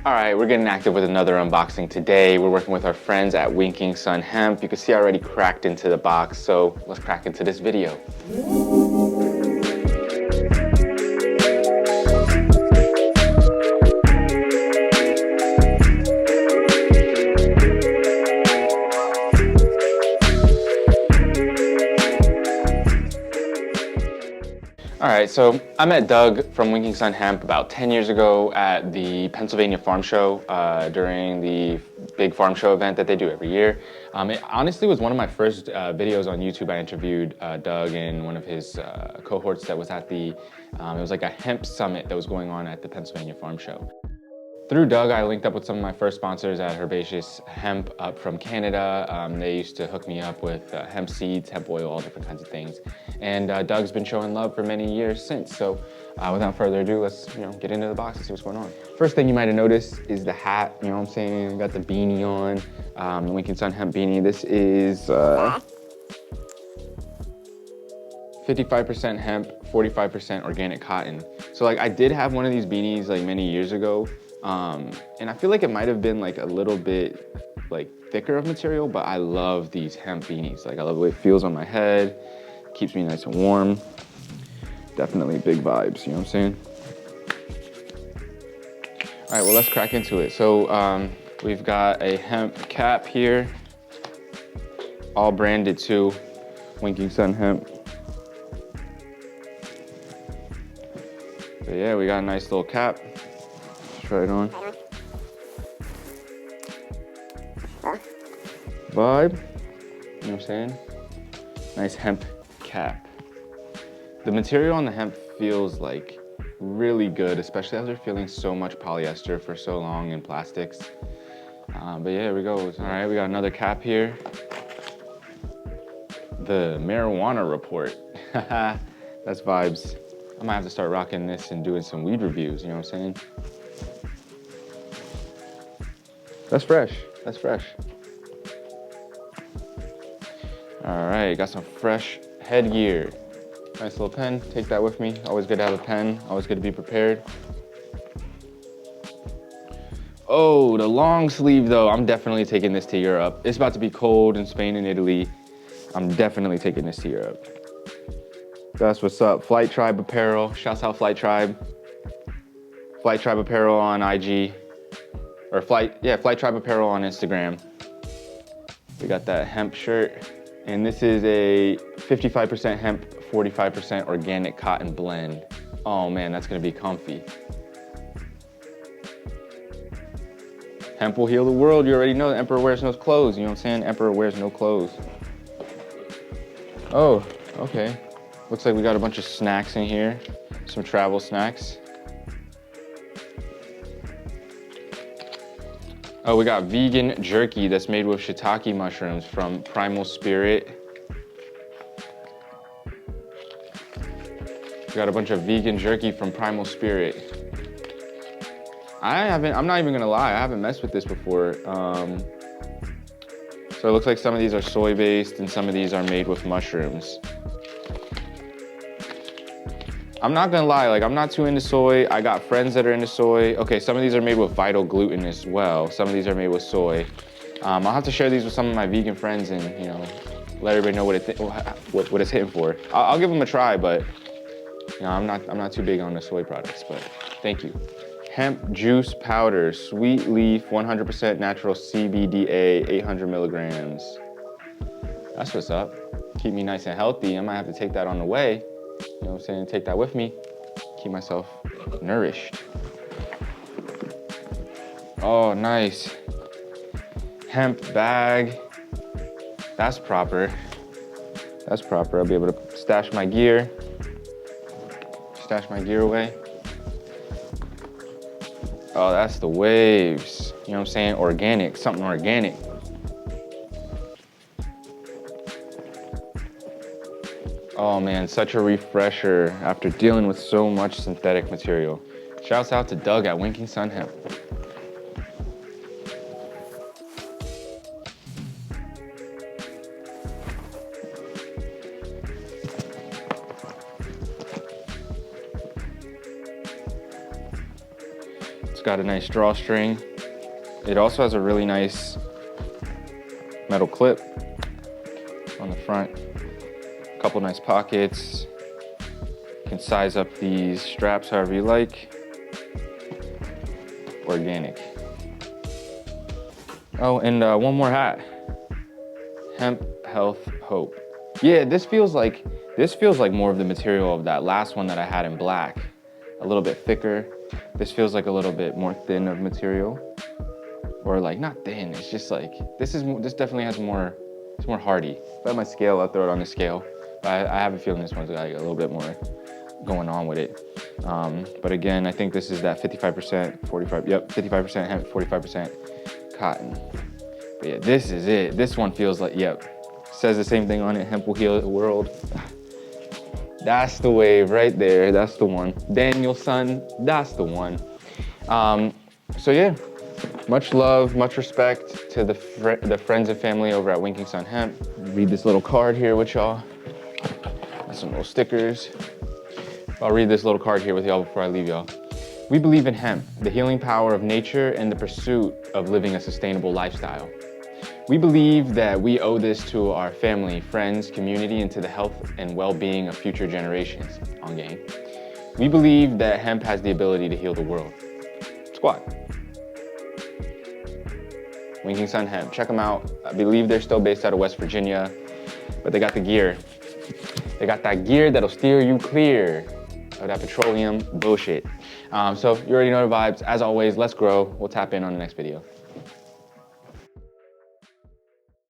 All right, we're getting active with another unboxing today. We're working with our friends at Winkin Sun Hemp. You can see I already cracked into the box, so let's crack into this video. All right, so I met Doug from Winkin Sun Hemp about 10 years ago at the Pennsylvania Farm Show during the big farm show event that they do every year. It honestly was one of my first videos on YouTube. I interviewed Doug and one of his cohorts that was at the, it was like a hemp summit that was going on at the Pennsylvania Farm Show. Through Doug, I linked up with some of my first sponsors at Herbaceous Hemp up from Canada. They used to hook me up with hemp seeds, hemp oil, all different kinds of things. And Doug's been showing love for many years since. So without further ado, let's get into the box and see what's going on. First thing you might have noticed is the hat. You know what I'm saying? Got the beanie on, the Winkin Sun Hemp beanie. This is 55% hemp, 45% organic cotton. So like I did have one of these beanies like many years ago. And I feel like it might have been like a little bit like thicker of material, but I love these hemp beanies. Like I love the way it feels on my head, keeps me nice and warm. Definitely big vibes, you know what I'm saying? All right, well, let's crack into it. So we've got a hemp cap here, all branded too, Winkin Sun Hemp. But yeah, we got a nice little cap. Try it on. Vibe, you know what I'm saying? Nice hemp cap. The material on the hemp feels like really good, especially after feeling so much polyester for so long in plastics. But yeah, here we go. All right, we got another cap here. The marijuana report. That's vibes. I might have to start rocking this and doing some weed reviews, you know what I'm saying? That's fresh, that's fresh. All right, got some fresh headgear. Nice little pen, take that with me. Always good to have a pen, always good to be prepared. Oh, the long sleeve though, I'm definitely taking this to Europe. It's about to be cold in Spain and Italy. I'm definitely taking this to Europe. That's what's up, Flight Tribe Apparel. Shouts out Flight Tribe. Flight Tribe Apparel on IG. Or Flight Tribe Apparel on Instagram. We got that hemp shirt. And this is a 55% hemp, 45% organic cotton blend. Oh man, that's gonna be comfy. Hemp will heal the world. You already know the emperor wears no clothes. You know what I'm saying? Emperor wears no clothes. Oh, okay. Looks like we got a bunch of snacks in here. Some travel snacks. Oh, we got vegan jerky that's made with shiitake mushrooms from Primal Spirit. We got a bunch of vegan jerky from Primal Spirit. I'm not even gonna lie, I haven't messed with this before. So it looks like some of these are soy-based and some of these are made with mushrooms. I'm not gonna lie, like I'm not too into soy. I got friends that are into soy. Okay, some of these are made with vital gluten as well. Some of these are made with soy. I'll have to share these with some of my vegan friends and let everybody know what it's hitting for. I'll give them a try, but I'm not too big on the soy products. But thank you. Hemp juice powder, sweet leaf, 100% natural CBDA, 800 milligrams. That's what's up. Keep me nice and healthy. I might have to take that on the way. You know what I'm saying? Take that with me. Keep myself nourished. Oh, nice. Hemp bag. That's proper. That's proper. I'll be able to stash my gear. Stash my gear away. Oh, that's the waves. You know what I'm saying? Organic, something organic. Oh man, such a refresher after dealing with so much synthetic material. Shouts out to Doug at Winkin Sun Hemp. got a nice drawstring. It also has a really nice metal clip on the front. A couple nice pockets. You can size up these straps however you like. Organic. Oh, and one more hat. Hemp, health, hope. Yeah, this feels like more of the material of that last one that I had in black. A little bit thicker. This feels like a little bit more thin of material. Or like, not thin, it's just like, this definitely has more, it's more hardy. If I have my scale, I'll throw it on the scale. But I have a feeling this one's got like a little bit more going on with it. But again, I think this is that 55%, 55% hemp, 45% cotton. But yeah, this is it. This one feels like, says the same thing on it, hemp will heal the world. That's the wave right there, that's the one. Danielson, that's the one. So yeah, much love, much respect to the friends and family over at Winkin Sun Hemp. Read this little card here with y'all. Got some little stickers. I'll read this little card here with y'all before I leave y'all. We believe in hemp, the healing power of nature and the pursuit of living a sustainable lifestyle. We believe that we owe this to our family, friends, community, and to the health and well-being of future generations. On gang. We believe that hemp has the ability to heal the world. Squad. Winkin Sun Hemp, check them out. I believe they're still based out of West Virginia, but they got the gear. They got that gear that'll steer you clear of that petroleum bullshit. So you already know the vibes. As always, let's grow. We'll tap in on the next video.